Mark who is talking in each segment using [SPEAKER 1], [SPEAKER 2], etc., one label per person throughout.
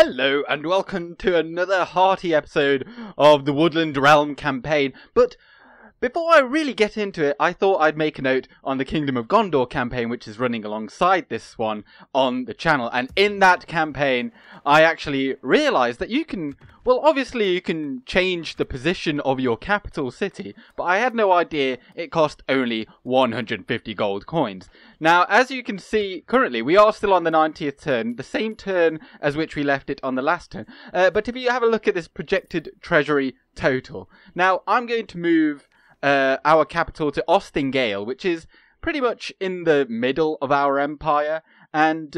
[SPEAKER 1] Hello and welcome to another hearty episode of the Woodland Realm campaign. But before I really get into it, I thought I'd make a note on the Kingdom of Gondor campaign, which is running alongside this one on the channel. And in that campaign, I actually realised that you can, well, obviously you can change the position of your capital city, but I had no idea it cost only 150 gold coins. Now, as you can see, currently we are still on the 90th turn, the same turn as which we left it on the last turn. But if you have a look at this projected treasury total, now I'm going to move our capital to Ostingale, which is pretty much in the middle of our empire, and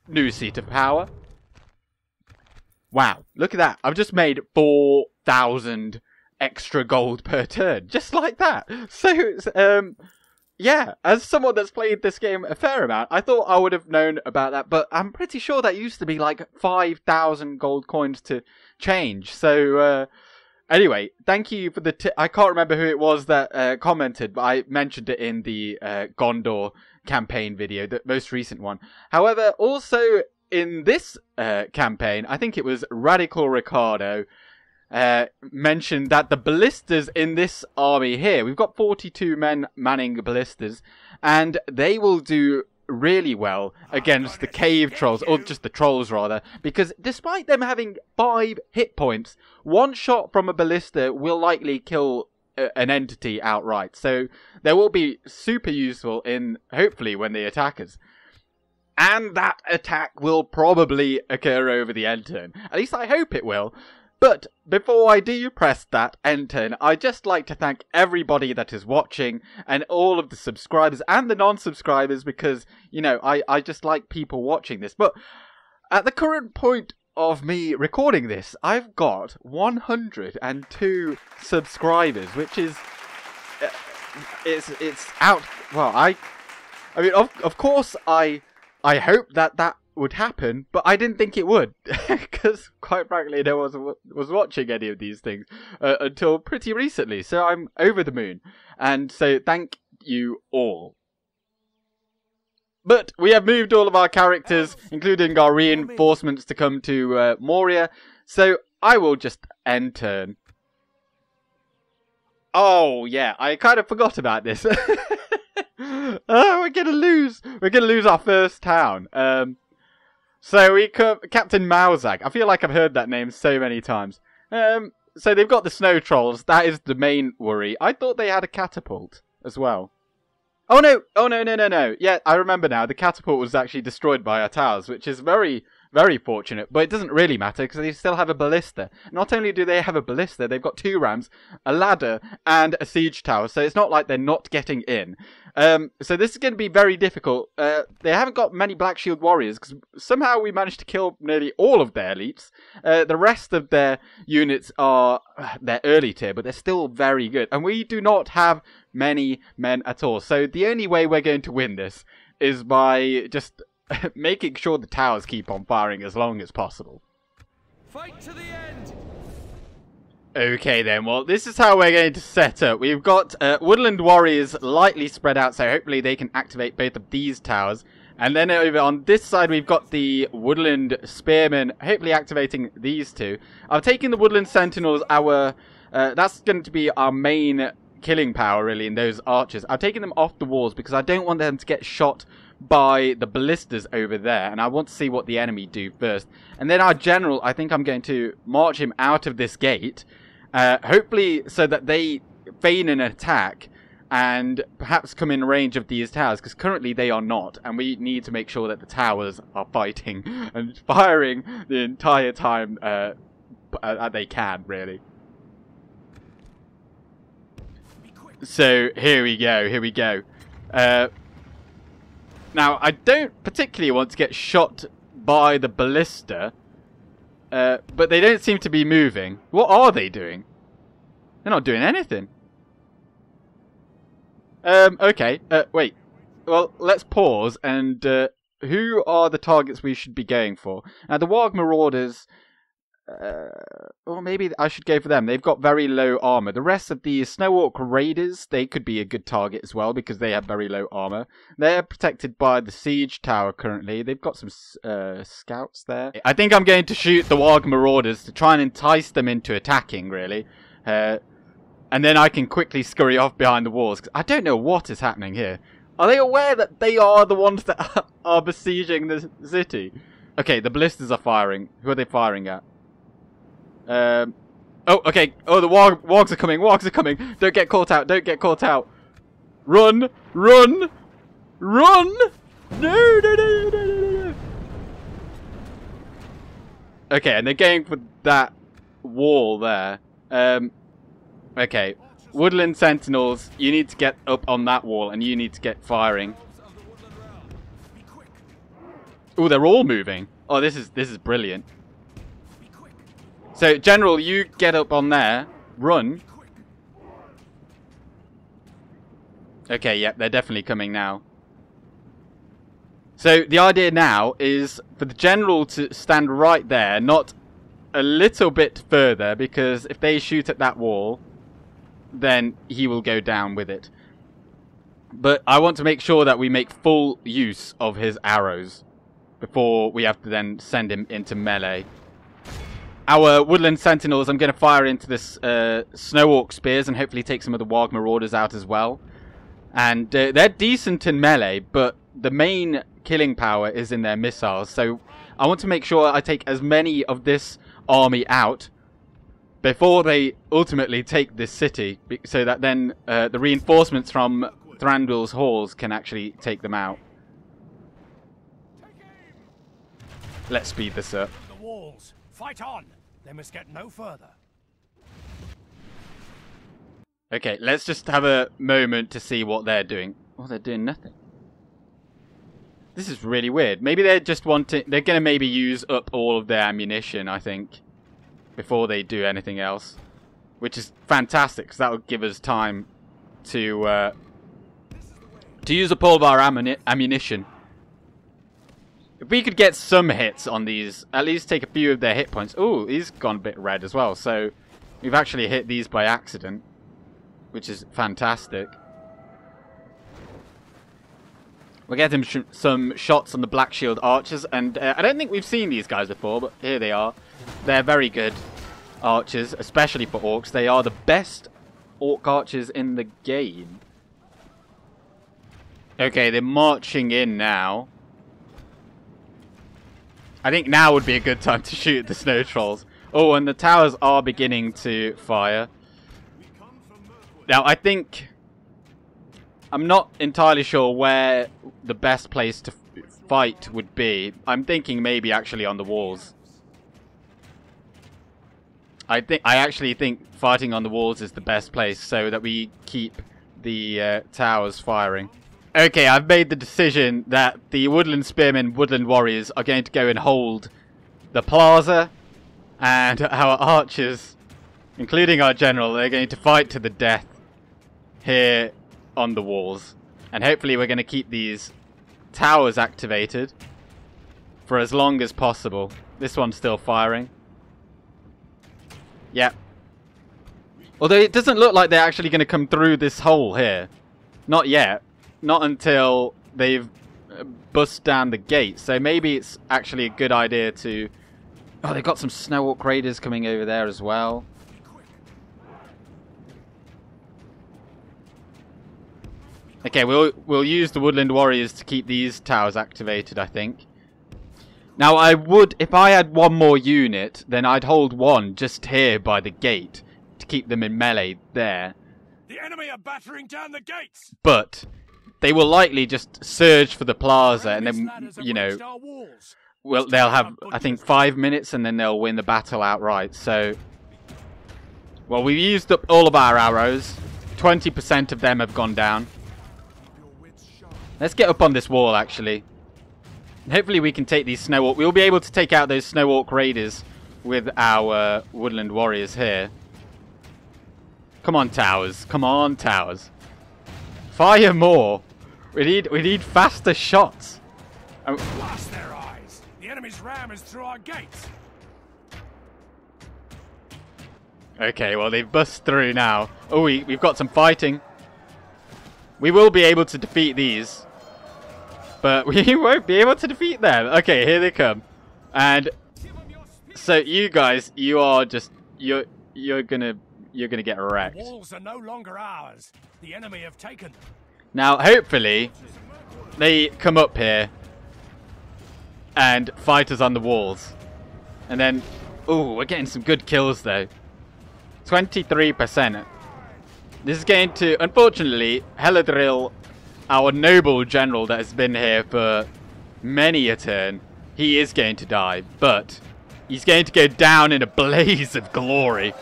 [SPEAKER 1] new seat of power. Wow, look at that. I've just made 4,000 extra gold per turn, just like that. So, yeah, as someone that's played this game a fair amount, I thought I would have known about that, but I'm pretty sure that used to be like 5,000 gold coins to change. So, anyway, thank you for the I can't remember who it was that commented, but I mentioned it in the Gondor campaign video, the most recent one. However, also in this campaign, I think it was Radical Ricardo mentioned that the ballistas in this army here, we've got 42 men manning ballistas, and they will do really well against the cave trolls, or just the trolls rather, because despite them having 5 hit points, one shot from a ballista will likely kill an entity outright. So they will be super useful in, hopefully, when they attack us. And that attack will probably occur over the end turn. At least I hope it will. But before I do press that end turn, I'd just like to thank everybody that is watching and all of the subscribers and the non-subscribers, because, you know, I just like people watching this. But at the current point of me recording this, I've got 102 subscribers, which is it's out. Well, I mean, of course, I hope that would happen, but I didn't think it would, because quite frankly no one was watching any of these things until pretty recently, so I'm over the moon, and so thank you all. But we have moved all of our characters, including our reinforcements, to come to Moria, so I will just end turn. Oh yeah, I kind of forgot about this. Oh, we're gonna lose our first town. So we Captain Mauzag. I feel like I've heard that name so many times. So they've got the snow trolls. That is the main worry. I thought they had a catapult as well. Oh no! Oh no! Yeah, I remember now. The catapult was actually destroyed by our towers, which is very, very fortunate. But it doesn't really matter because they still have a ballista. Not only do they have a ballista, they've got 2 rams, a ladder, and a siege tower. So it's not like they're not getting in. So this is going to be very difficult. They haven't got many Black Shield warriors because somehow we managed to kill nearly all of their elites. The rest of their units are their early tier, but they're still very good. And we do not have many men at all. So the only way we're going to win this is by just making sure the towers keep on firing as long as possible.
[SPEAKER 2] Fight to the end!
[SPEAKER 1] Okay then, well, this is how we're going to set up. We've got Woodland Warriors lightly spread out, so hopefully they can activate both of these towers. And then over on this side, we've got the Woodland Spearmen, hopefully activating these 2. I've taken the Woodland Sentinels, that's going to be our main killing power, really, in those archers. I've taken them off the walls because I don't want them to get shot by the ballistas over there, and I want to see what the enemy do first. And then our general, I think I'm going to march him out of this gate, hopefully so that they feign an attack and perhaps come in range of these towers, because currently they are not, and we need to make sure that the towers are fighting and firing the entire time they can, really. So here we go. Now, I don't particularly want to get shot by the ballista, but they don't seem to be moving. What are they doing? They're not doing anything. Okay, wait. Well, let's pause, and who are the targets we should be going for? Now, the Warg Marauders, Or maybe I should go for them. They've got very low armor. The rest of the Snow Orc Raiders, they could be a good target as well because they have very low armor. They're protected by the siege tower currently. They've got some scouts there. I think I'm going to shoot the Warg Marauders to try and entice them into attacking, really. And then I can quickly scurry off behind the walls. 'Cause I don't know what is happening here. Are they aware that they are the ones that are besieging the city? Okay, the ballistas are firing. Who are they firing at? Oh, okay. Oh, the wargs are coming. Wargs are coming. Don't get caught out. Don't get caught out. Run! Run! Run! No, no, no, no, no, no. Okay, and they're going for that wall there. Okay. Woodland Sentinels, you need to get up on that wall and you need to get firing. Oh, they're all moving. Oh, this is brilliant. So, General, you get up on there. Run. Okay, yep, they're definitely coming now. So, the idea now is for the General to stand right there, not a little bit further, because if they shoot at that wall, then he will go down with it. But I want to make sure that we make full use of his arrows before we have to then send him into melee. Our Woodland Sentinels, I'm going to fire into this Snow Orc Spears and hopefully take some of the Warg Marauders out as well. And they're decent in melee, but the main killing power is in their missiles. So I want to make sure I take as many of this army out before they ultimately take this city, so that then the reinforcements from Thranduil's halls can actually take them out. Let's speed this up.
[SPEAKER 3] The walls. Fight on. They must get no further.
[SPEAKER 1] Okay, let's just have a moment to see what they're doing. Oh, they're doing nothing. This is really weird. Maybe they're just wanting... They're going to maybe use up all of their ammunition, I think, before they do anything else. Which is fantastic, because that will give us time to use up all of our ammunition. If we could get some hits on these, at least take a few of their hit points. Ooh, he's gone a bit red as well. So we've actually hit these by accident, which is fantastic. We're getting some shots on the Black Shield Archers, and I don't think we've seen these guys before, but here they are. They're very good archers, especially for orcs. They are the best orc archers in the game. Okay, they're marching in now. I think now would be a good time to shoot the snow trolls. Oh, and the towers are beginning to fire. Now, I think... I'm not entirely sure where the best place to fight would be. I'm thinking maybe actually on the walls. I actually think fighting on the walls is the best place so that we keep the towers firing. Okay, I've made the decision that the Woodland Spearmen, Woodland Warriors, are going to go and hold the plaza, and our archers, including our general, they're going to fight to the death here on the walls. And hopefully we're going to keep these towers activated for as long as possible. This one's still firing. Yep. Although it doesn't look like they're actually going to come through this hole here. Not yet. Not until they've bust down the gate. So maybe it's actually a good idea to... Oh, they've got some Snow Orc Raiders coming over there as well. Okay, we'll use the Woodland Warriors to keep these towers activated, I think. Now, I would... If I had one more unit, then I'd hold one just here by the gate to keep them in melee there.
[SPEAKER 3] The enemy are battering down the gates!
[SPEAKER 1] But... they will likely just surge for the plaza and then, you know, well, they'll have, I think, 5 minutes and then they'll win the battle outright. So, well, we've used up all of our arrows. 20% of them have gone down. Let's get up on this wall, actually. Hopefully we can take these Snow Orc. We'll be able to take out those Snow Orc Raiders with our Woodland Warriors here. Come on, towers. Come on, towers. Fire more. We need faster shots.
[SPEAKER 3] Blast their eyes. The enemy's ram is through our gates.
[SPEAKER 1] Okay, well, they've bust through now. Oh, we've got some fighting. We will be able to defeat these. But we won't be able to defeat them. Okay, here they come. And so you guys, you are just... You're gonna get wrecked.
[SPEAKER 3] The walls are no longer ours. The enemy have taken them.
[SPEAKER 1] Now, hopefully, they come up here and fight us on the walls. And then... Ooh, we're getting some good kills, though. 23%. This is going to, unfortunately, Heladril, our noble general that has been here for many a turn, he is going to die, but he's going to go down in a blaze of glory.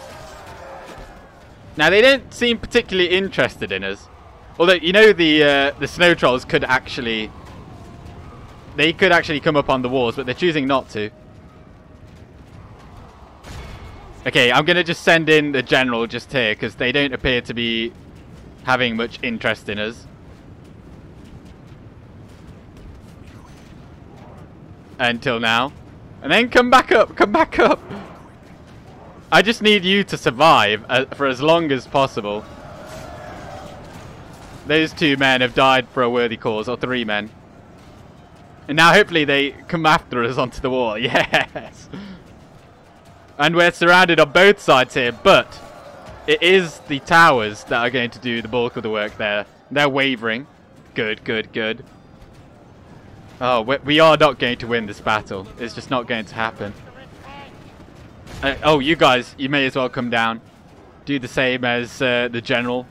[SPEAKER 1] Now, they don't seem particularly interested in us. Although, you know, the snow trolls could actually... They could actually come up on the walls, but they're choosing not to. Okay, I'm going to just send in the general just here, because they don't appear to be having much interest in us. Until now. And then come back up, come back up! I just need you to survive for as long as possible. Those 2 men have died for a worthy cause, or 3 men. And now hopefully they come after us onto the wall. Yes! And we're surrounded on both sides here, but it is the towers that are going to do the bulk of the work there. They're wavering. Good, good, good. Oh, we are not going to win this battle. It's just not going to happen. Oh, you guys, you may as well come down. Do the same as the general.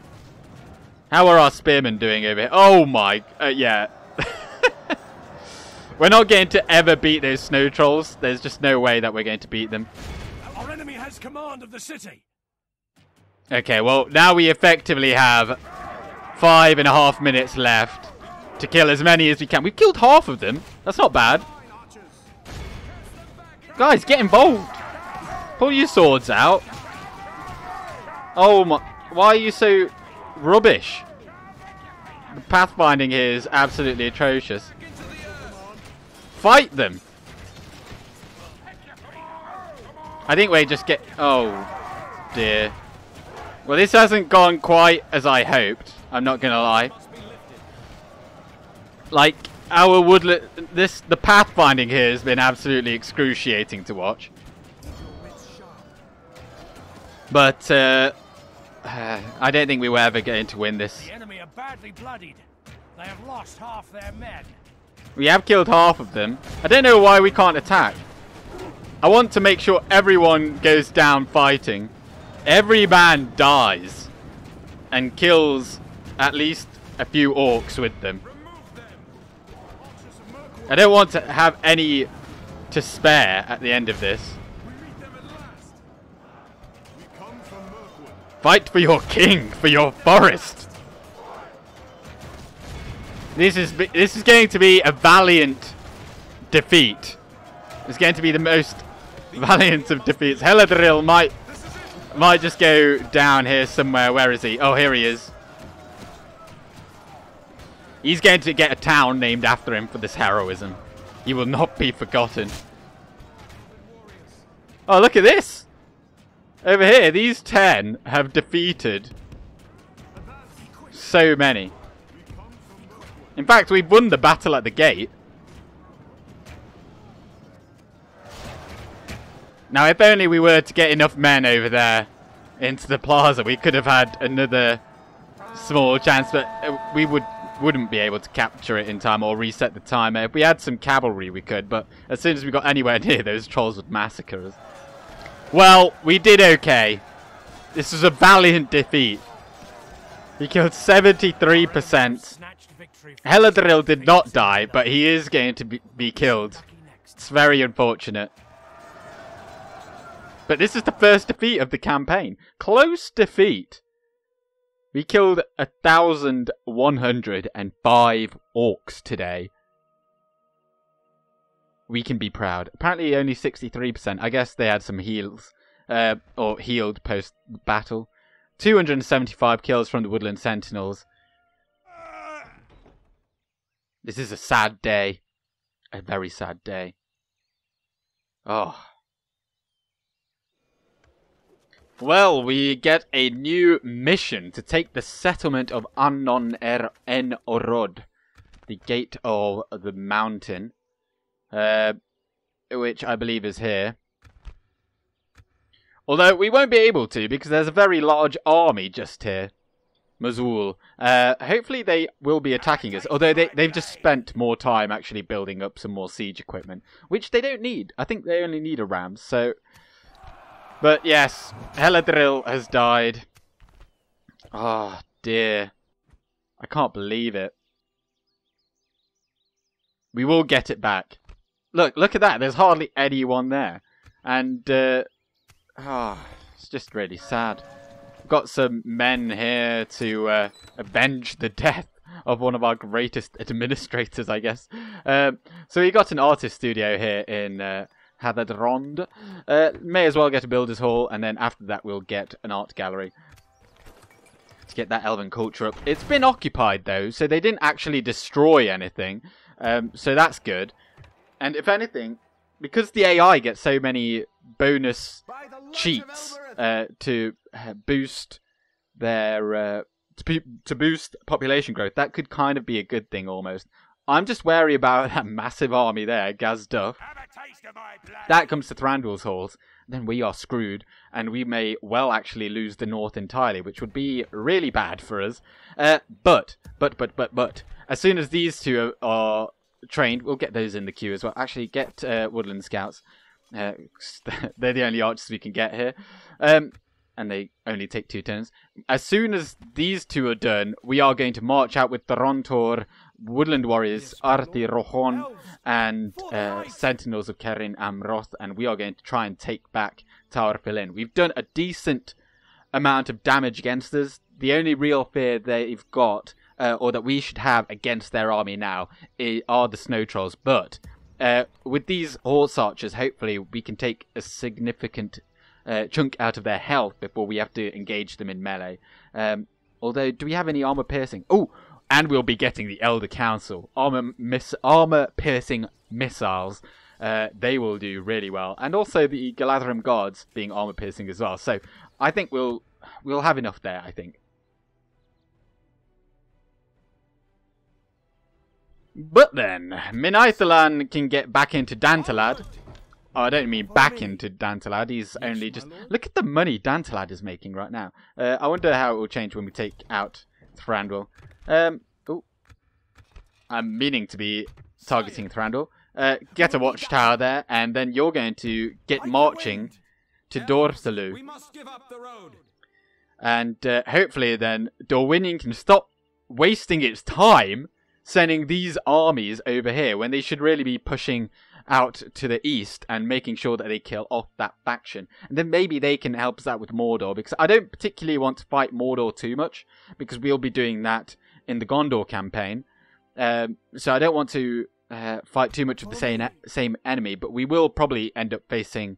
[SPEAKER 1] How are our spearmen doing over here? Oh my, yeah. We're not going to ever beat those snow trolls. There's just no way that we're going to beat them.
[SPEAKER 3] Our enemy has command of the city.
[SPEAKER 1] Okay, well, now we effectively have 5.5 minutes left to kill as many as we can. We've killed half of them. That's not bad. Guys, get involved. Pull your swords out. Oh my, why are you so rubbish? The pathfinding here is absolutely atrocious. Fight them. I think we just get... Oh, dear. Well, this hasn't gone quite as I hoped. I'm not going to lie. Like, our woodland... The pathfinding here has been absolutely excruciating to watch. But, I don't think we were ever going to win this.
[SPEAKER 3] The enemy are badly bloodied. They have lost half their men.
[SPEAKER 1] We have killed half of them. I don't know why we can't attack. I want to make sure everyone goes down fighting. Every man dies and kills at least a few orcs with them. I don't want to have any to spare at the end of this. Fight for your king, for your forest. This is going to be a valiant defeat. It's going to be the most valiant of defeats. Heladril might just go down here somewhere. Where is he? Oh, here he is. He's going to get a town named after him for this heroism. He will not be forgotten. Oh, look at this. Over here, these 10 have defeated so many. In fact, we've won the battle at the gate. Now, if only we were to get enough men over there into the plaza, we could have had another small chance, but we wouldn't be able to capture it in time or reset the timer. If we had some cavalry, we could, but as soon as we got anywhere near, those trolls would massacre us. Well, we did okay. This was a valiant defeat. He killed 73%. Heladril did not die, but he is going to be killed. It's very unfortunate. But this is the first defeat of the campaign. Close defeat. We killed 1,105 orcs today. We can be proud. Apparently only 63%. I guess they had some heals. Or healed post-battle. 275 kills from the Woodland Sentinels. This is a sad day. A very sad day. Oh. Well, we get a new mission to take the settlement of Annon en Orod, the gate of the mountain, which I believe is here. Although we won't be able to because there's a very large army just here. Mazul. Hopefully they will be attacking us, although they've just spent more time actually building up some more siege equipment, which they don't need. I think they only need a ram, so... But yes, Heladril has died. Oh dear. I can't believe it. We will get it back. Look at that. There's hardly anyone there. And, it's just really sad. We've got some men here to avenge the death of one of our greatest administrators, I guess. So we got an artist studio here in... Heladril. May as well get a builder's hall, and then after that we'll get an art gallery to get that elven culture up. It's been occupied though, so they didn't actually destroy anything, so that's good. And if anything, because the AI gets so many bonus cheats to boost their to boost population growth, that could kind of be a good thing almost. I'm just wary about that massive army there, Khazad. That comes to Thranduil's halls, then we are screwed, and we may well actually lose the north entirely, which would be really bad for us. But, as soon as these two are trained, we'll get those in the queue as well. Actually, get Woodland Scouts. They're the only archers we can get here. And they only take 2 turns. As soon as these two are done, we are going to march out with Thranduil, Woodland Warriors, Arti Rohon, and Sentinels of Kerin Amroth, and we are going to try and take back Taur Philinn. We've done a decent amount of damage against us. The only real fear they've got, or that we should have against their army now, are the snow trolls. But with these horse archers, hopefully we can take a significant chunk out of their health before we have to engage them in melee. Although, do we have any armor piercing? Oh, and we'll be getting the Elder Council. Armor piercing missiles. They will do really well. And also the Galadrim guards being armor piercing as well. So I think we'll have enough there, I think. But then, Minaithalan can get back into Dantalad. Oh, I don't mean back into Dantalad. He's only just... Look at the money Dantalad is making right now. I wonder how it will change when we take out Thranduil. Oh, I'm meaning to be targeting Thranduil. Get a watchtower there, and then you're going to get marching to Dorsalu. And hopefully then Dorwinion can stop wasting its time sending these armies over here when they should really be pushing out to the east and making sure that they kill off that faction. And then maybe they can help us out with Mordor, because I don't particularly want to fight Mordor too much, because we'll be doing that in the Gondor campaign. So I don't want to fight too much of the same enemy, but we will probably end up facing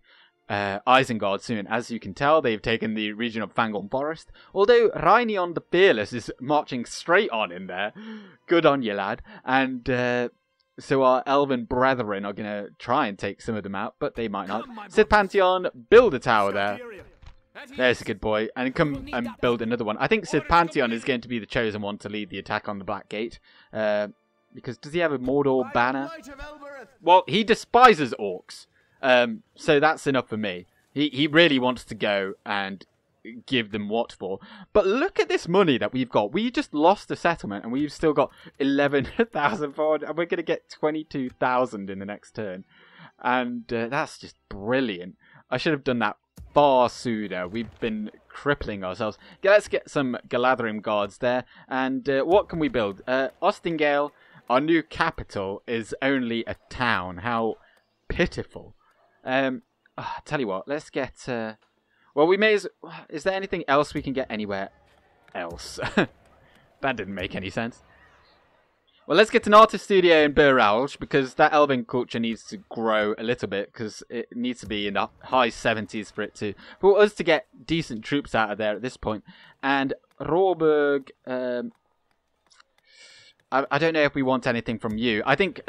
[SPEAKER 1] Isengard soon. As you can tell, they've taken the region of Fangorn Forest, although Rhaenion the Fearless is marching straight on in there. Good on you, lad. And so our elven brethren are going to try and take some of them out, but they might not. Sid Pantheon, build a tower there. There's a good boy. And come and build another one. I think Sid Pantheon is going to be the chosen one to lead the attack on the Black Gate. Because does he have a Mordor banner? Well, he despises orcs. So that's enough for me. He really wants to go and give them what for. But look at this money that we've got. We just lost a settlement and we've still got 11,400 and we're going to get 22,000 in the next turn. And that's just brilliant. I should have done that far sooner. We've been crippling ourselves. Let's get some Galadrim guards there. And what can we build? Ostingale, our new capital, is only a town. How pitiful. Tell you what, let's get... well, we may as... Is there anything else we can get anywhere else? That didn't make any sense. Well, let's get an artist studio in Buralj, because that elven culture needs to grow a little bit, because it needs to be in the high 70s for us to get decent troops out of there at this point. And Råberg... I don't know if we want anything from you. I think...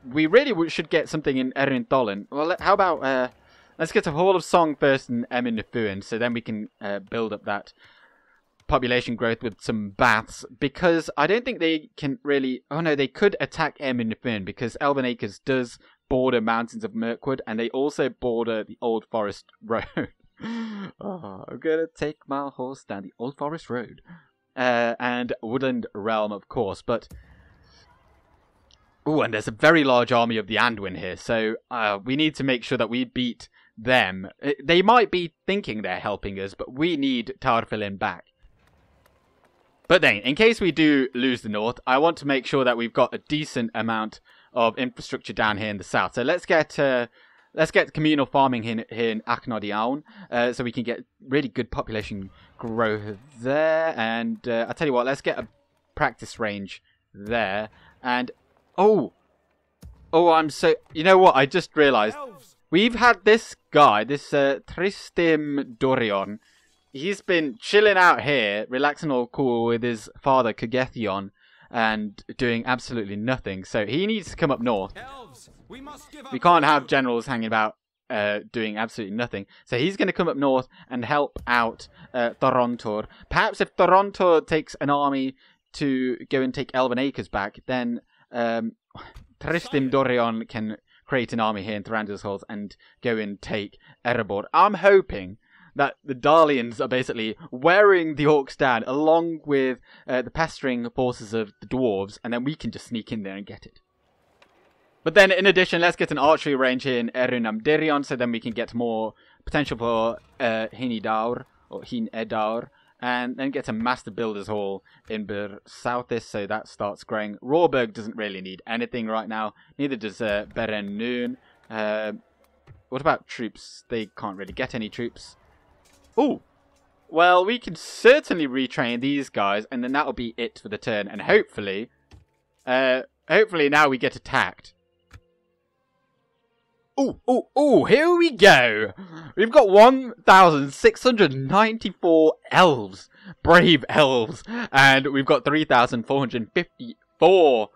[SPEAKER 1] we really should get something in Erin Tholin. Well, how about Let's get a Hall of Song first in Ep22, so then we can build up that population growth with some baths, because I don't think they can really... Oh no, they could attack Ep22 because Elven Acres does border Mountains of Mirkwood, and they also border the Old Forest Road. Oh, I'm gonna take my horse down the Old Forest Road. And Woodland Realm, of course, but... Oh, and there's a very large army of the Anduin here, so we need to make sure that we beat them. They might be thinking they're helping us, but we need Taur Philinn back. But then, in case we do lose the north, I want to make sure that we've got a decent amount of infrastructure down here in the south. So let's get communal farming here in Achnodiaun, so we can get really good population growth there. And I'll tell you what, let's get a practice range there. And oh, I'm so... You know what? I just realised we've had this guy, this Tristim Dorion. He's been chilling out here, relaxing all cool with his father Cagethion, and doing absolutely nothing. So he needs to come up north. We can't have generals hanging about doing absolutely nothing. So he's going to come up north and help out Thranduil. Perhaps if Thranduil takes an army to go and take Elven Acres back, then Tristim Dorion can create an army here in Thranduil's halls and go and take Erebor. I'm hoping that the Dalians are basically wearing the orcs down along with the pestering forces of the dwarves, and then we can just sneak in there and get it. But then, in addition, let's get an archery range here in Erunamdirion, so then we can get more potential for Hinidaur, or Hin-Edaur, and then get a Master Builder's Hall in Southis, so that starts growing. Rawburg doesn't really need anything right now, neither does Beren Noon. What about troops? They can't really get any troops. Oh, well, we can certainly retrain these guys, and then that'll be it for the turn. And hopefully now we get attacked. Oh, here we go. We've got 1,694 elves, brave elves, and we've got 3,454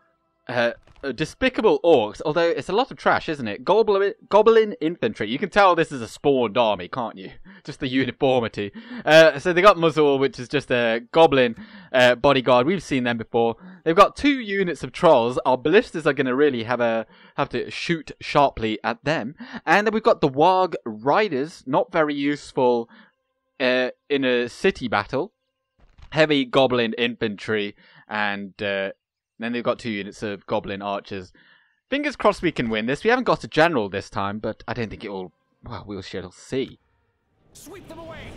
[SPEAKER 1] despicable orcs, although it's a lot of trash, isn't it? Goblin infantry. You can tell this is a spawned army, can't you? Just the uniformity. So they got Muzzle, which is just a goblin bodyguard. We've seen them before. They've got 2 units of trolls. Our ballistas are going to really have to shoot sharply at them. And then we've got the Warg Riders, not very useful in a city battle. Heavy goblin infantry, and then they've got 2 units of goblin archers. Fingers crossed we can win this. We haven't got a general this time, but I don't think it will... Well, we shall see.
[SPEAKER 3] Sweep them away.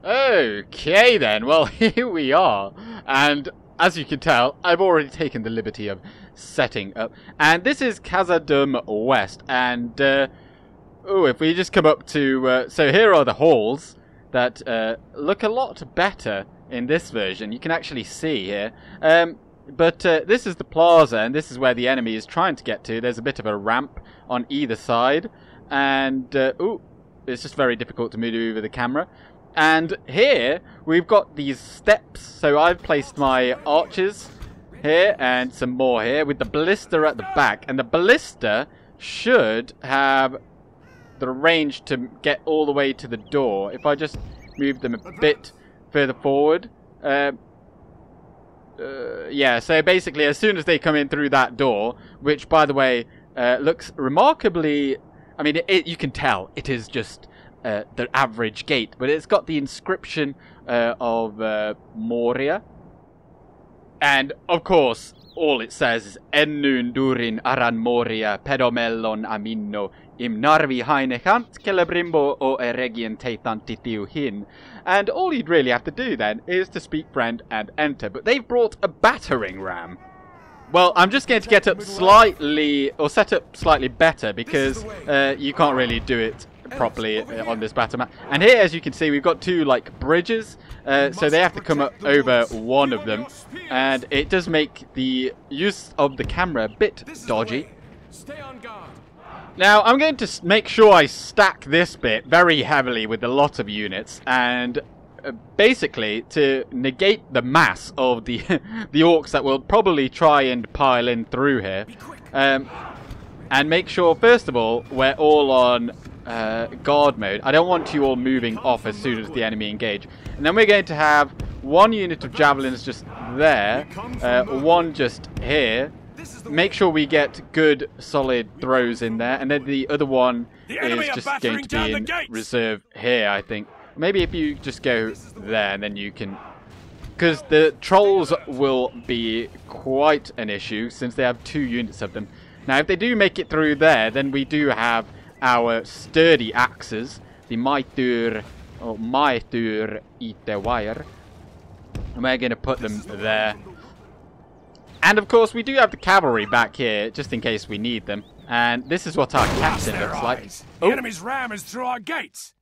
[SPEAKER 1] Okay then, well, here we are. And as you can tell, I've already taken the liberty of setting up. And this is Khazad Dum West. And, if we just come up to... so here are the halls that look a lot better in this version. You can actually see here. But this is the plaza, and this is where the enemy is trying to get to. There's a bit of a ramp on either side. And, it's just very difficult to move the camera. And here, we've got these steps. So I've placed my archers here, and some more here, with the ballista at the back. And the ballista should have the range to get all the way to the door. If I just move them a bit further forward. Yeah, so basically as soon as they come in through that door, which by the way looks remarkably... I mean, you can tell it is just the average gate, but it's got the inscription of Moria. And of course, all it says is Ennun durin aran Moria pedomellon aminno imnarvi hainechant celebrimbo o eregian teithantitiu hin. And all you'd really have to do then is to speak friend and enter. But they've brought a battering ram. Well, I'm just going to get up slightly, or set up slightly better, because you can't really do it properly on this battle map. And here, as you can see, we've got 2 like bridges, so they have to come up over one of them, and it does make the use of the camera a bit dodgy.
[SPEAKER 2] Stay on guard.
[SPEAKER 1] Now, I'm going to make sure I stack this bit very heavily with a lot of units, and basically to negate the mass of the the orcs that will probably try and pile in through here. And make sure, first of all, we're all on guard mode. I don't want you all moving off as soon as the enemy engage. And then we're going to have one unit of javelins just there, one just here. Make sure we get good, solid throws in there. And then the other one is just going to be in reserve here, I think. Maybe if you just go there, and then you can... Because the trolls will be quite an issue, since they have 2 units of them. Now, if they do make it through there, then we do have our sturdy axes, the Maitur Itewire, and we're going to put them there. And of course, we do have the cavalry back here, just in case we need them. And this is what our captain looks like.
[SPEAKER 3] The enemy's ram is through our gates.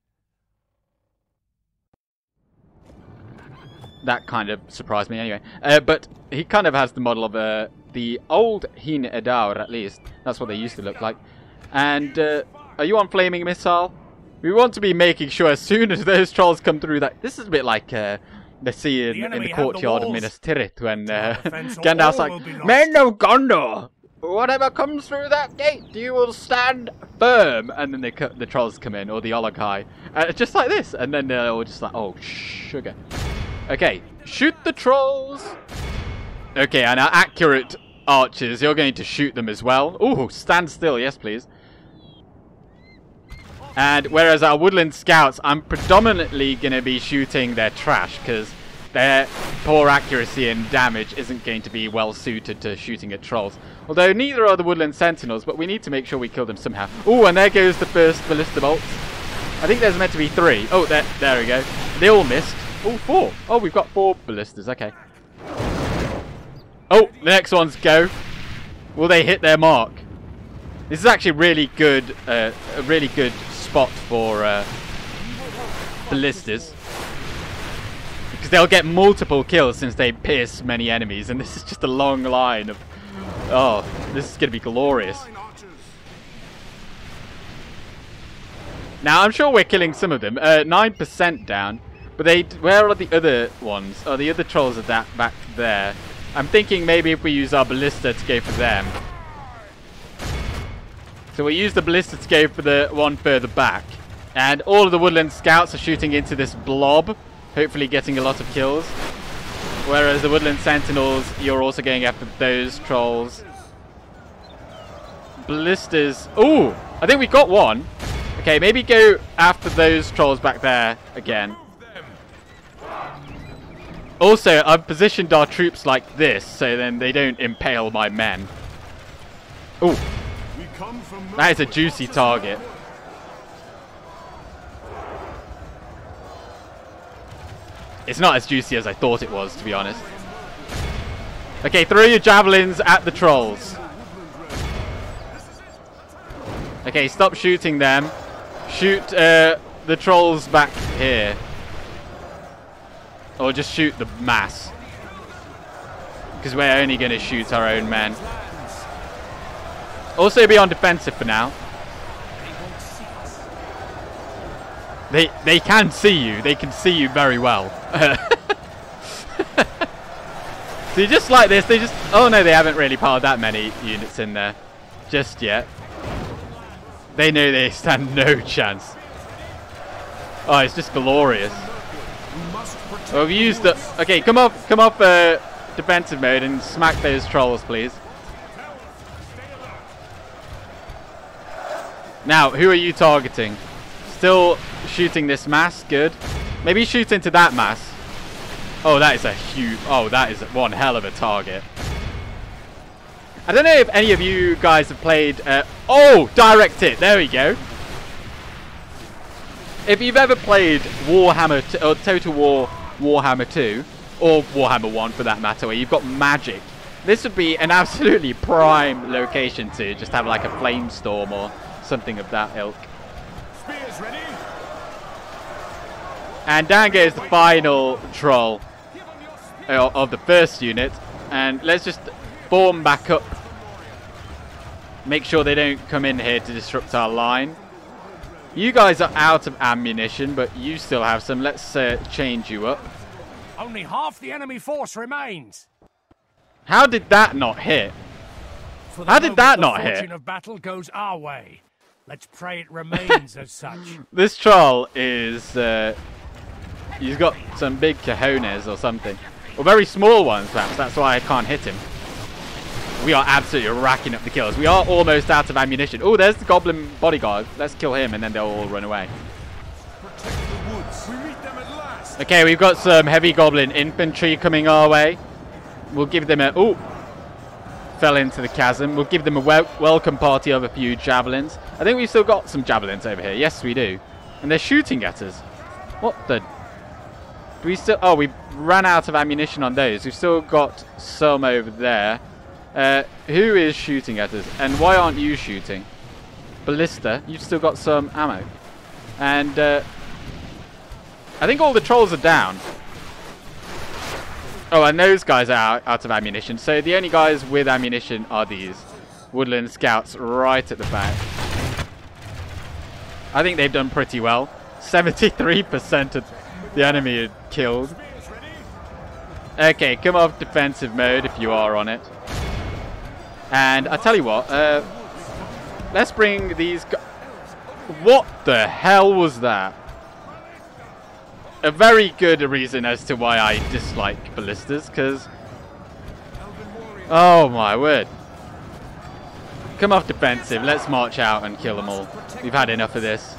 [SPEAKER 1] That kind of surprised me anyway. But he kind of has the model of the old Hin Edaur, at least. That's what they used to look like. And are you on flaming missile? We want to be making sure as soon as those trolls come through that... This is a bit like the scene in the courtyard of Minas Tirith when Gandalf's like, Men of Gondor, whatever comes through that gate, you will stand firm. And then the trolls come in, or the Ologhai. Just like this. And then they're all just like, oh, sugar. Okay, shoot the trolls. Okay, and our accurate archers, you're going to shoot them as well. Ooh, stand still, yes please. And whereas our woodland scouts, I'm predominantly going to be shooting their trash, because their poor accuracy and damage isn't going to be well suited to shooting at trolls. Although neither are the woodland sentinels, but we need to make sure we kill them somehow. Ooh, and there goes the first ballista bolts. I think there's meant to be 3. Oh, there we go. They all missed. Oh, 4. Oh, we've got 4 ballistas. Okay. Oh, the next ones go. Will they hit their mark? This is actually really good, a really good spot for ballistas. Because they'll get multiple kills since they pierce many enemies. And this is just a long line of... Oh, this is going to be glorious. Now, I'm sure we're killing some of them. 9% down. But where are the other ones? Oh, the other trolls are back there. I'm thinking maybe if we use our ballista to go for them. So we use the ballista to go for the one further back. And all of the woodland scouts are shooting into this blob, hopefully getting a lot of kills. Whereas the woodland sentinels, you're also going after those trolls. Ballistas. Ooh, I think we got one. Okay, maybe go after those trolls back there again. Also, I've positioned our troops like this, so then they don't impale my men. Ooh. That is a juicy target. It's not as juicy as I thought it was, to be honest. Okay, throw your javelins at the trolls. Okay, stop shooting them. Shoot the trolls back here. Or just shoot the mass. Because we're only going to shoot our own men. Also be on defensive for now. They can see you. They can see you very well. So just like this, they just... Oh no, they haven't really piled that many units in there. Just yet. They know they stand no chance. Oh, it's just glorious. Well, we've used the... Okay, come off defensive mode and smack those trolls, please. Now, who are you targeting? Still shooting this mass. Good. Maybe shoot into that mass. Oh, that is a huge... Oh, that is one hell of a target. I don't know if any of you guys have played... Oh, direct hit. There we go. If you've ever played Warhammer or Total War Warhammer 2, or Warhammer 1 for that matter, where you've got magic, this would be an absolutely prime location to just have like a flame storm or something of that ilk.
[SPEAKER 2] Spears ready.
[SPEAKER 1] And down goes the final troll of the first unit, and let's just form back up. Make sure they don't come in here to disrupt our line. You guys are out of ammunition, but you still have some. Let's change you up.
[SPEAKER 3] Only half the enemy force remains.
[SPEAKER 1] How did that not hit?
[SPEAKER 3] For the
[SPEAKER 1] How did that
[SPEAKER 3] moment,
[SPEAKER 1] not
[SPEAKER 3] the
[SPEAKER 1] hit?
[SPEAKER 3] fortune of battle goes our way. Let's pray it remains as such.
[SPEAKER 1] This troll is, he's got some big cojones or something. Or very small ones, perhaps. That's why I can't hit him. We are absolutely racking up the kills. We are almost out of ammunition. Oh, there's the goblin bodyguard. Let's kill him and then they'll all run away. Okay, we've got some heavy goblin infantry coming our way. We'll give them a... Oh! Fell into the chasm. We'll give them a welcome party of a few javelins. I think we've still got some javelins over here. Yes, we do. And they're shooting at us. What the... Do we still... Oh, we ran out of ammunition on those. We've still got some over there. Who is shooting at us? And why aren't you shooting? Ballista, you've still got some ammo. And I think all the trolls are down. Oh, and those guys are out of ammunition. So the only guys with ammunition are these woodland scouts right at the back. I think they've done pretty well. 73% of the enemy are killed. Okay, come off defensive mode if you are on it. And I tell you what, let's bring these what the hell was that? A very good reason as to why I dislike ballistas, because... Oh my word. Come off defensive, let's march out and kill them all. We've had enough of this.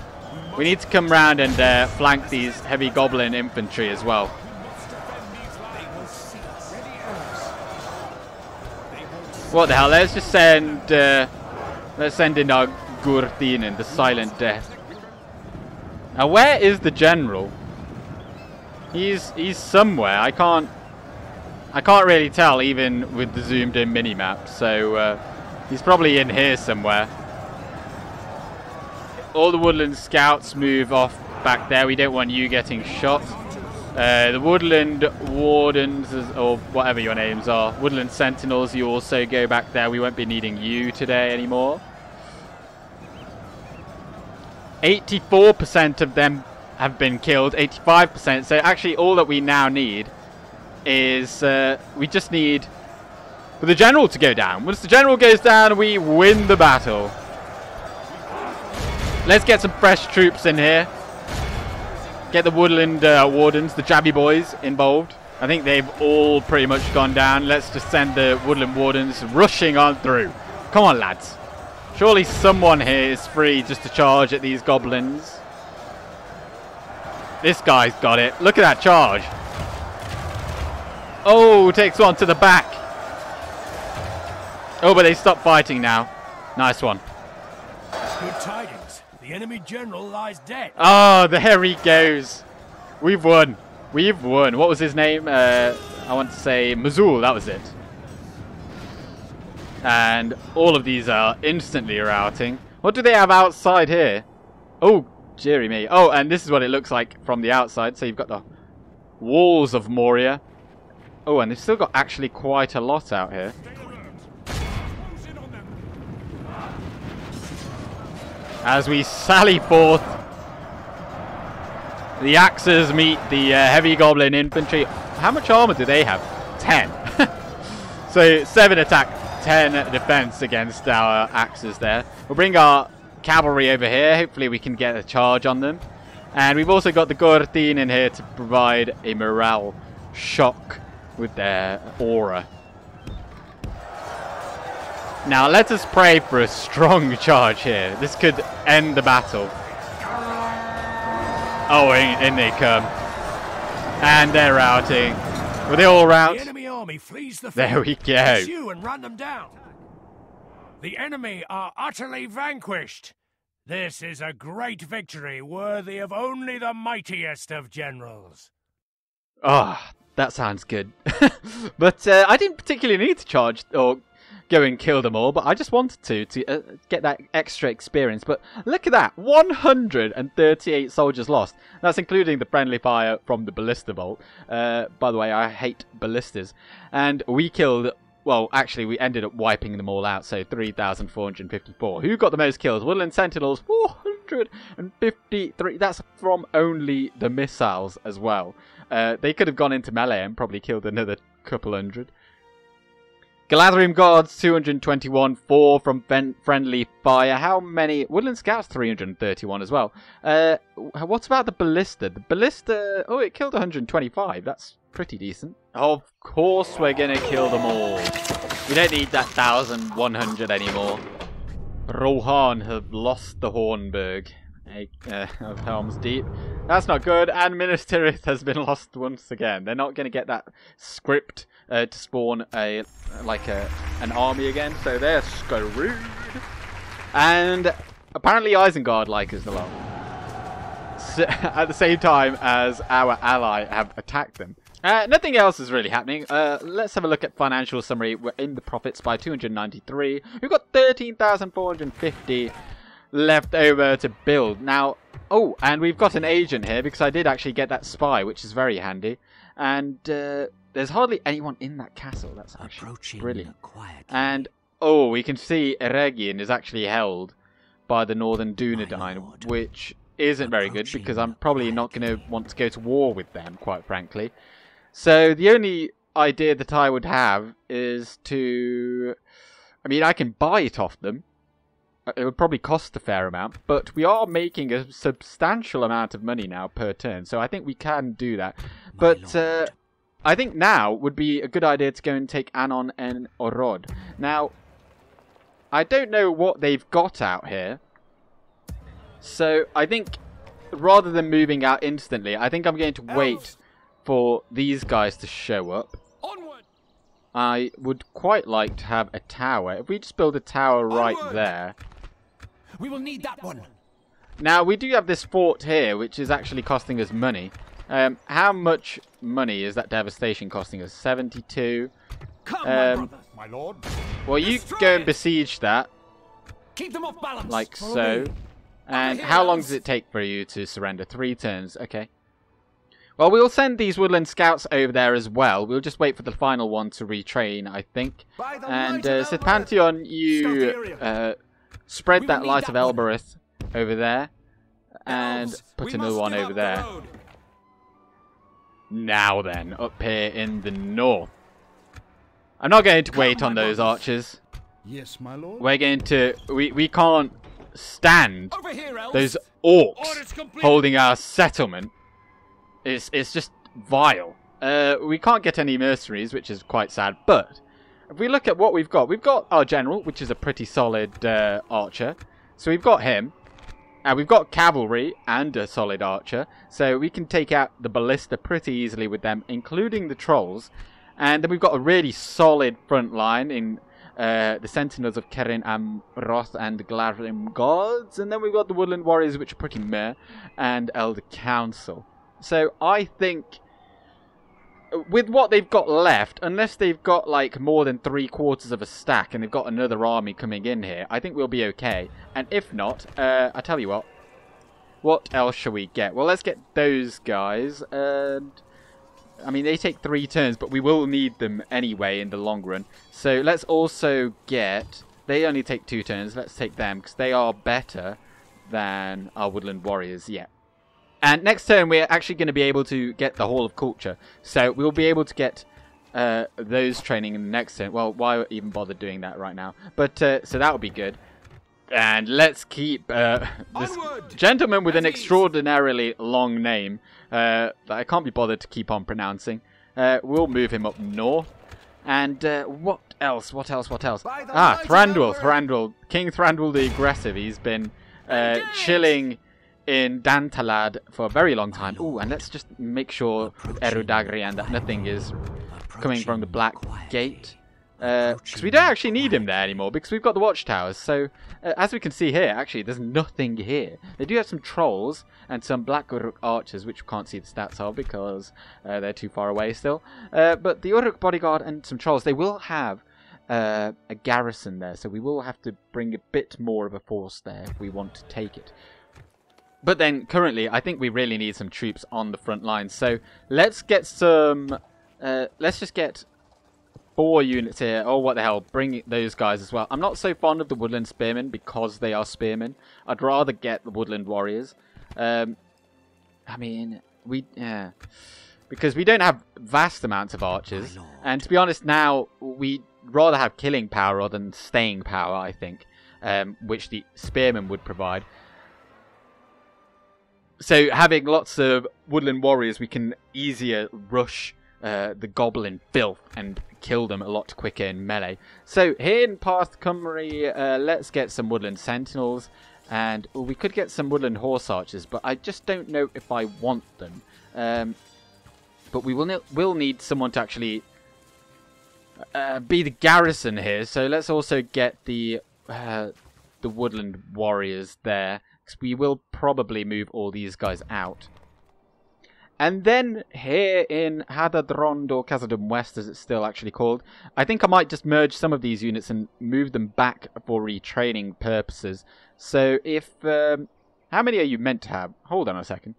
[SPEAKER 1] We need to come round and flank these heavy goblin infantry as well. What the hell? Let's just send. Let's send in our Gurthinen, the Silent Death. Now, where is the general? He's somewhere. I can't really tell even with the zoomed in minimap. So he's probably in here somewhere. All the woodland scouts move off back there. We don't want you getting shot. The woodland wardens, or whatever your names are, woodland sentinels, you also go back there. We won't be needing you today anymore. 84% of them have been killed, 85%. So actually all that we now need is, we just need for the general to go down. Once the general goes down, we win the battle. Let's get some fresh troops in here. Get the woodland wardens, the jabby boys, involved. I think they've all pretty much gone down. Let's just send the woodland wardens rushing on through. Come on, lads. Surely someone here is free just to charge at these goblins. This guy's got it. Look at that charge. Oh, takes one to the back. Oh, but they stopped fighting now. Nice one.
[SPEAKER 3] Good tidings. The enemy general lies dead.
[SPEAKER 1] Oh, there he goes. We've won. We've won. What was his name? I want to say Mazul. That was it. And all of these are instantly routing. What do they have outside here? Oh, dearie me. Oh, and this is what it looks like from the outside. So you've got the walls of Moria. Oh, and they've still got actually quite a lot out here. As we sally forth, the axes meet the heavy goblin infantry. How much armor do they have? 10. So 7 attack, 10 defense against our axes there. We'll bring our cavalry over here. Hopefully we can get a charge on them. And we've also got the Gurthin in here to provide a morale shock with their aura. Now let us pray for a strong charge here. This could end the battle. Oh, in they come. And they're routing. Were they all rout?
[SPEAKER 3] The enemy army flees the field.
[SPEAKER 1] There we go.
[SPEAKER 3] Pursue and run them down. The enemy are utterly vanquished. This is a great victory worthy of only the mightiest of generals.
[SPEAKER 1] Ah, oh, that sounds good. But I didn't particularly need to charge or go and kill them all, but I just wanted to get that extra experience. But look at that, 138 soldiers lost. That's including the friendly fire from the ballista bolt. By the way, I hate ballistas. And we killed, well, actually we ended up wiping them all out, so 3,454. Who got the most kills? Woodland Sentinels, 453. That's from only the missiles as well. They could have gone into melee and probably killed another couple hundred. Galadrim Guards, 221, 4 from Friendly Fire. How many? Woodland Scouts, 331 as well. What about the Ballista? The Ballista, oh, it killed 125. That's pretty decent. Of course we're going to kill them all. We don't need that 1,100 anymore. Rohan have lost the Hornburg of Helm's Deep. That's not good. And Minas Tirith has been lost once again. They're not going to get that script to spawn an army again, so they're screwed. And apparently Isengard like us a lot. So, at the same time as our ally have attacked them. Nothing else is really happening. Let's have a look at financial summary. We're in the profits by 293. We've got 13,450 left over to build. Now, oh, and we've got an agent here because I did actually get that spy, which is very handy. And there's hardly anyone in that castle. That's actually brilliant. And, oh, we can see Eregion is actually held by the Northern Dunedain, which isn't very good because I'm probably not going to want to go to war with them, quite frankly. So the only idea that I would have is to... I mean, I can buy it off them. It would probably cost a fair amount, but we are making a substantial amount of money now per turn, so I think we can do that. But I think now would be a good idea to go and take Anon and Orod. Now, I don't know what they've got out here, so I think rather than moving out instantly, I think I'm going to wait for these guys to show up.
[SPEAKER 2] Onward!
[SPEAKER 1] I would quite like to have a tower. If we just build a tower right there.
[SPEAKER 2] We will need that one.
[SPEAKER 1] Now, we do have this fort here, which is actually costing us money. How much money is that devastation costing us? 72.
[SPEAKER 2] Come, my brother, my lord.
[SPEAKER 1] Well, you go and besiege that.
[SPEAKER 2] Keep them off balance.
[SPEAKER 1] Like so. And how long does it take for you to surrender? 3 turns. Okay. Well, we'll send these Woodland Scouts over there as well. We'll just wait for the final one to retrain, I think. And Sith Pantheon, you spread that Light of Elbereth over there. And put another one over there. Now then, up here in the north. I'm not going to wait on those archers.
[SPEAKER 2] Yes, my lord.
[SPEAKER 1] We're going to... We can't stand those orcs holding our settlement. It's just vile. We can't get any mercenaries, which is quite sad. But if we look at what we've got our general, which is a pretty solid archer. So we've got him. And we've got cavalry and a solid archer. So we can take out the ballista pretty easily with them, including the trolls. And then we've got a really solid front line in the Sentinels of Kerin Amroth and Galadrim Guards. And then we've got the Woodland Warriors, which are pretty meh. And Elder Council. So I think with what they've got left, unless they've got like more than 3/4 of a stack and they've got another army coming in here, I think we'll be okay. And if not, I tell you what else shall we get? Well, let's get those guys. And I mean, they take 3 turns, but we will need them anyway in the long run. So let's also get... They only take 2 turns. Let's take them because they are better than our Woodland Warriors. Yeah. And next turn, we're actually going to be able to get the Hall of Culture. So we'll be able to get those training in the next turn. Well, why even bother doing that right now? But so that would be good. And let's keep this gentleman with an extraordinarily long name that I can't be bothered to keep on pronouncing. We'll move him up north. And what else? What else? Ah, Thranduil. King Thranduil the Aggressive. He's been chilling in Dantalad for a very long time. Ooh, and let's just make sure with Erudagrian that nothing is coming from the Black Gate. Because we don't actually need him there anymore because we've got the watchtowers. So, as we can see here, actually, there's nothing here. They do have some trolls and some Black Uruk archers, which we can't see the stats of because they're too far away still. But the Uruk bodyguard and some trolls, they will have a garrison there. So we will have to bring a bit more of a force there if we want to take it. But then, currently, I think we really need some troops on the front lines. So, let's get some... let's just get 4 units here. Oh, what the hell. Bring those guys as well. I'm not so fond of the Woodland Spearmen because they are Spearmen. I'd rather get the Woodland Warriors. I mean, we because we don't have vast amounts of archers. And to be honest, now we'd rather have killing power rather than staying power, I think, which the spearmen would provide. So having lots of woodland warriors, we can easier rush the goblin filth and kill them a lot quicker in melee. So here in Path Cymru, let's get some woodland sentinels, and we could get some woodland horse archers, but I just don't know if I want them. But we will need someone to actually be the garrison here. So let's also get the woodland warriors there, because we will probably move all these guys out. And then here in Heladril, or Khazad Dum West as it's still actually called, I think I might just merge some of these units and move them back for retraining purposes. So if... how many are you meant to have? Hold on a second.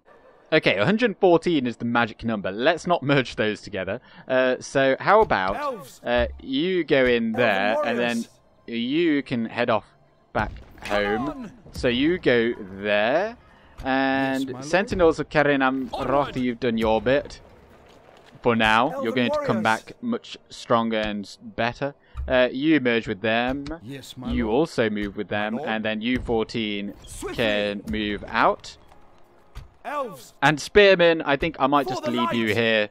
[SPEAKER 1] Okay, 114 is the magic number. Let's not merge those together. So how about you go in there, and then you can head off back home. So you go there. And yes, Sentinels of Kerenam Rothi, you've done your bit. For now, you're going to come back much stronger and better. You merge with them.
[SPEAKER 2] Yes,
[SPEAKER 1] you also move with them. And then you 14 can move out.
[SPEAKER 2] Elves.
[SPEAKER 1] And Spearmen, I think I might just leave you here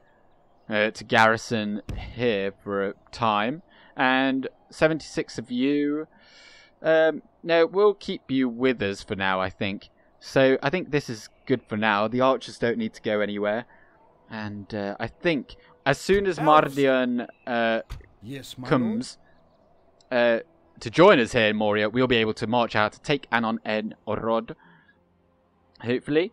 [SPEAKER 1] to garrison here for a time. And 76 of you. No, we'll keep you with us for now, I think. So I think this is good for now. The archers don't need to go anywhere. And I think as soon as Mardion comes to join us here in Moria, we'll be able to march out to take Anon en Orod. Hopefully.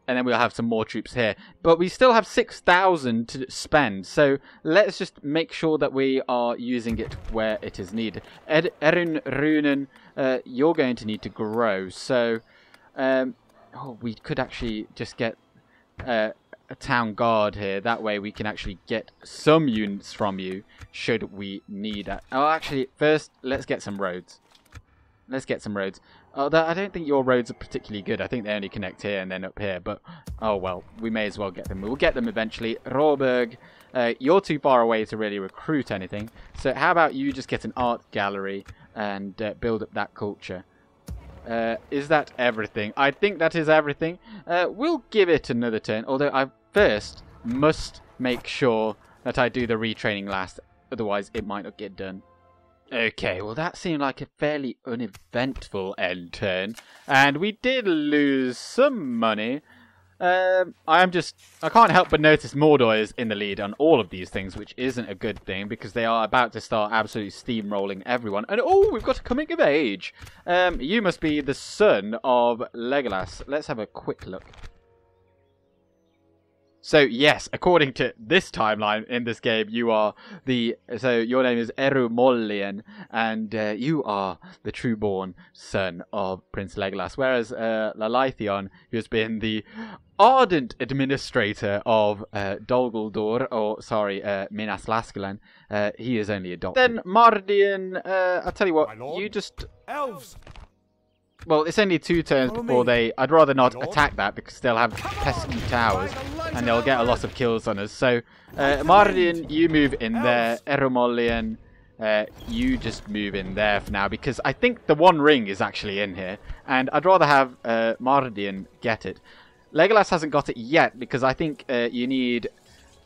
[SPEAKER 1] And then we'll have some more troops here. But we still have 6,000 to spend. So let's just make sure that we are using it where it is needed. Erin Runen, you're going to need to grow. So... we could actually just get a town guard here. That way we can actually get some units from you, should we need it. Oh, actually, first, let's get some roads. Let's get some roads. Although I don't think your roads are particularly good. I think they only connect here and then up here. But, oh well, we may as well get them. We'll get them eventually. Råberg, you're too far away to really recruit anything. So how about you just get an art gallery and build up that culture. Is that everything? I think that is everything. We'll give it another turn, although I first must make sure that I do the retraining last, otherwise it might not get done. Okay, well that seemed like a fairly uneventful end turn, and we did lose some money. I can't help but notice Mordor is in the lead on all of these things, which isn't a good thing, because they are about to start absolutely steamrolling everyone. And oh, we've got a coming of age. You must be the son of Legolas. Let's have a quick look. So yes, according to this timeline in this game, you are so your name is Erumolian, and you are the true-born son of Prince Legolas, whereas Lalaithion, who has been the ardent administrator of Dol Guldur, or sorry, Minas Lascalain, he is only adopted. Then Mardion, I'll tell you what, you just...
[SPEAKER 2] Elves.
[SPEAKER 1] Well, it's only 2 turns before they... I'd rather not attack that, because they'll have pesky towers, and they'll get a lot of kills on us. So, Mardion, you move in there. Erumolian, you just move in there for now, because I think the One Ring is actually in here, and I'd rather have Mardion get it. Legolas hasn't got it yet, because I think you need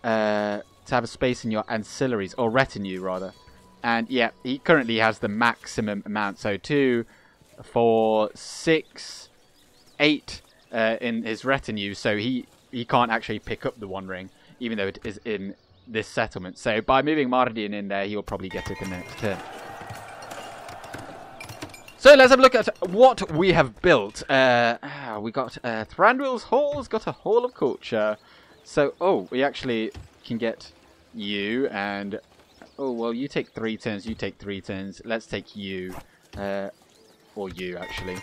[SPEAKER 1] to have a space in your ancillaries, or retinue, rather. And, yeah, he currently has the maximum amount, so 2... 4, 6, 8 in his retinue, so he can't actually pick up the One Ring, even though it is in this settlement. So by moving Mardion in there, he'll probably get it the next turn. So let's have a look at what we have built. We got Thranduil's Hall's got a Hall of Culture. So, oh, we actually can get you, and... Oh, well, you take 3 turns, you take 3 turns. Let's take you. Or you, actually.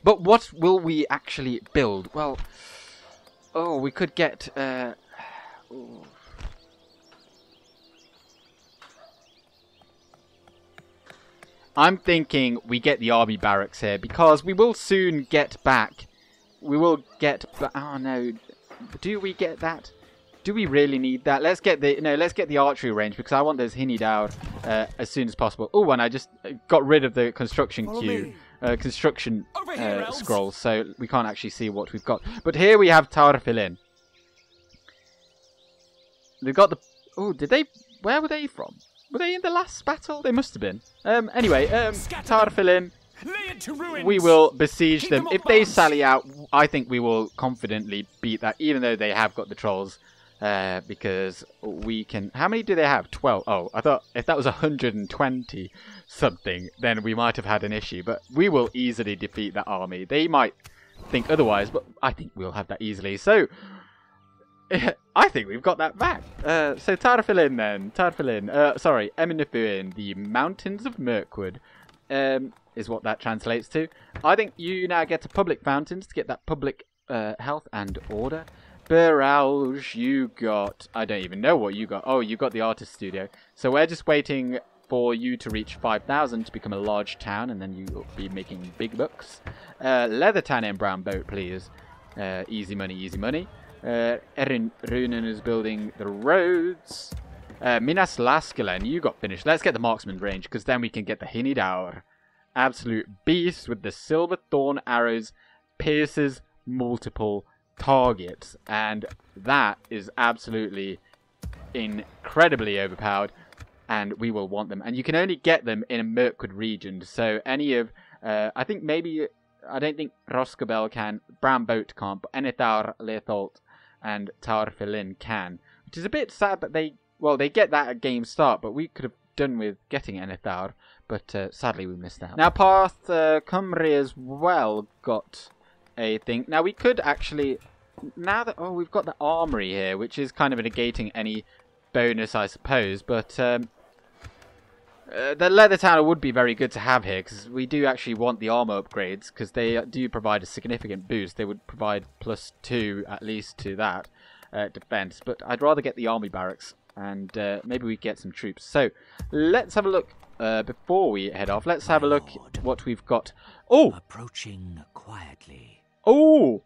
[SPEAKER 1] But what will we actually build? Well, oh, we could get... I'm thinking we get the army barracks here, because we will soon get back. We will get... Oh, no. Do we get that? Do we really need that? Let's get the archery range, because I want those Heladril as soon as possible. Oh, and I just got rid of the construction scrolls, so we can't actually see what we've got. But here we have Taur Philinn. They've got the... Oh, did they... Where were they from? Were they in the last battle? They must have been. Anyway, Taur Philinn. We will besiege them. If they sally out, I think we will confidently beat that, even though they have got the trolls. Because we can... How many do they have? 12. Oh, I thought if that was 120 something, then we might have had an issue. But we will easily defeat that army. They might think otherwise, but I think we'll have that easily. So, I think we've got that back. So, Taur Philinn then. Taur Philinn. Sorry, Ep22, the Mountains of Mirkwood. Is what that translates to. I think you now get to public fountains to get that public health and order. Barrage, you got... I don't even know what you got. Oh, you got the artist studio. So we're just waiting for you to reach 5,000 to become a large town, and then you will be making big bucks. Leather tan and brown boat, please. Easy money, easy money. Erin Runen is building the roads. Minas Laskelen, you got finished. Let's get the marksman range, because then we can get the Heladril. Absolute beast with the silver thorn arrows, pierces multiple targets, and that is absolutely incredibly overpowered, and we will want them. And you can only get them in a Mirkwood region, so any of I think maybe, I don't think Roscabel can, Brown Boat can't, but Enethar, Letholt and Taur Philinn can, which is a bit sad that they get that at game start, but we could have done with getting Enethar, but sadly we missed out. Now Parth Cymru as well got a thing. Now we could actually, now that we've got the armory here, which is kind of negating any bonus, I suppose, but the leather tower would be very good to have here, because we do actually want the armor upgrades, because they do provide a significant boost. They would provide +2 at least to that defense, but I'd rather get the army barracks, and maybe we get some troops. So let's have a look. Before we head off, let's have a look at what we've got. Oh!
[SPEAKER 4] Approaching quietly.
[SPEAKER 1] Oh!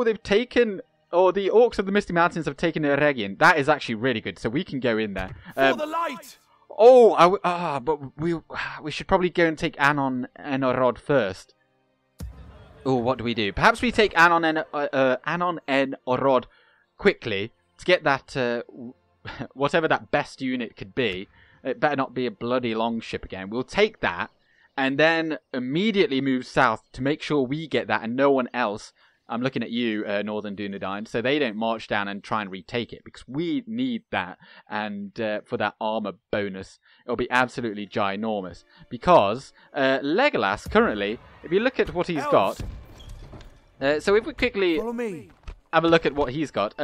[SPEAKER 1] They've taken... Oh, the Orcs of the Misty Mountains have taken Eregion. That is actually really good, so we can go in there.
[SPEAKER 2] For the light!
[SPEAKER 1] Oh, but we should probably go and take Anon and Orod first. Oh, what do we do? Perhaps we take Anon and Orod quickly to get that... whatever that best unit could be. It better not be a bloody longship again. We'll take that and then immediately move south to make sure we get that and no one else. I'm looking at you, Northern Dunedain, so they don't march down and try and retake it, because we need that. And for that armor bonus, it'll be absolutely ginormous. Because Legolas, currently, if you look at what he's got... so if we quickly have a look at what he's got...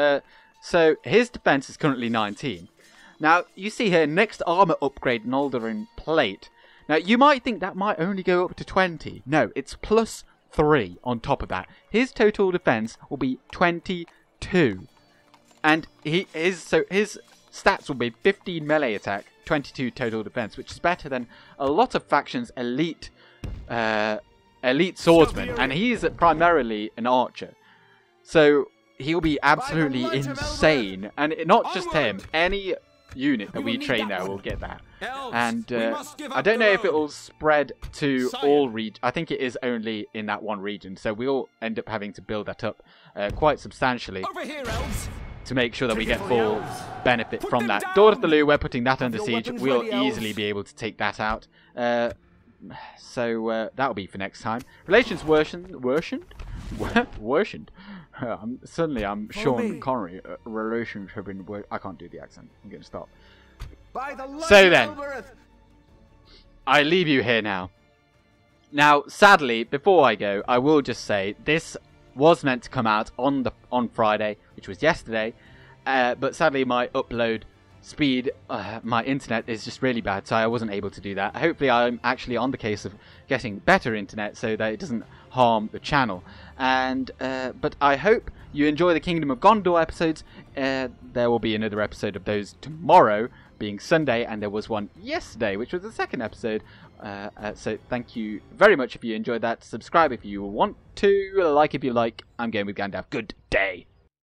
[SPEAKER 1] so his defense is currently 19. Now, you see here, next armor upgrade, Noldorin Plate. Now, you might think that might only go up to 20. No, it's +3 on top of that. His total defense will be 22. And his stats will be 15 melee attack, 22 total defense, which is better than a lot of factions' elite swordsman. And he's primarily an archer. So, he'll be absolutely insane. And not just him, any... unit that we train there will get that. And I don't know if it will spread to all regions. I think it is only in that one region, so we'll end up having to build that up quite substantially to make sure that we get full benefit from that. Door of the Lou, we're putting that under siege. We'll easily be able to take that out. So that'll be for next time. Relations worsened. Suddenly I'm Sean Connery. Relations have been... I can't do the accent. I'm going to stop. So then, I leave you here now. Now, sadly, before I go, I will just say this was meant to come out on Friday, which was yesterday. But sadly, my upload speed, my internet is just really bad, so I wasn't able to do that. Hopefully, I'm actually on the case of getting better internet so that it doesn't harm the channel. And but I hope you enjoy the Kingdom of Gondor episodes. There will be another episode of those tomorrow, being Sunday, and there was one yesterday, which was the second episode. So thank you very much if you enjoyed that. Subscribe if you want to, like if you like. I'm going with Gandalf. Good day.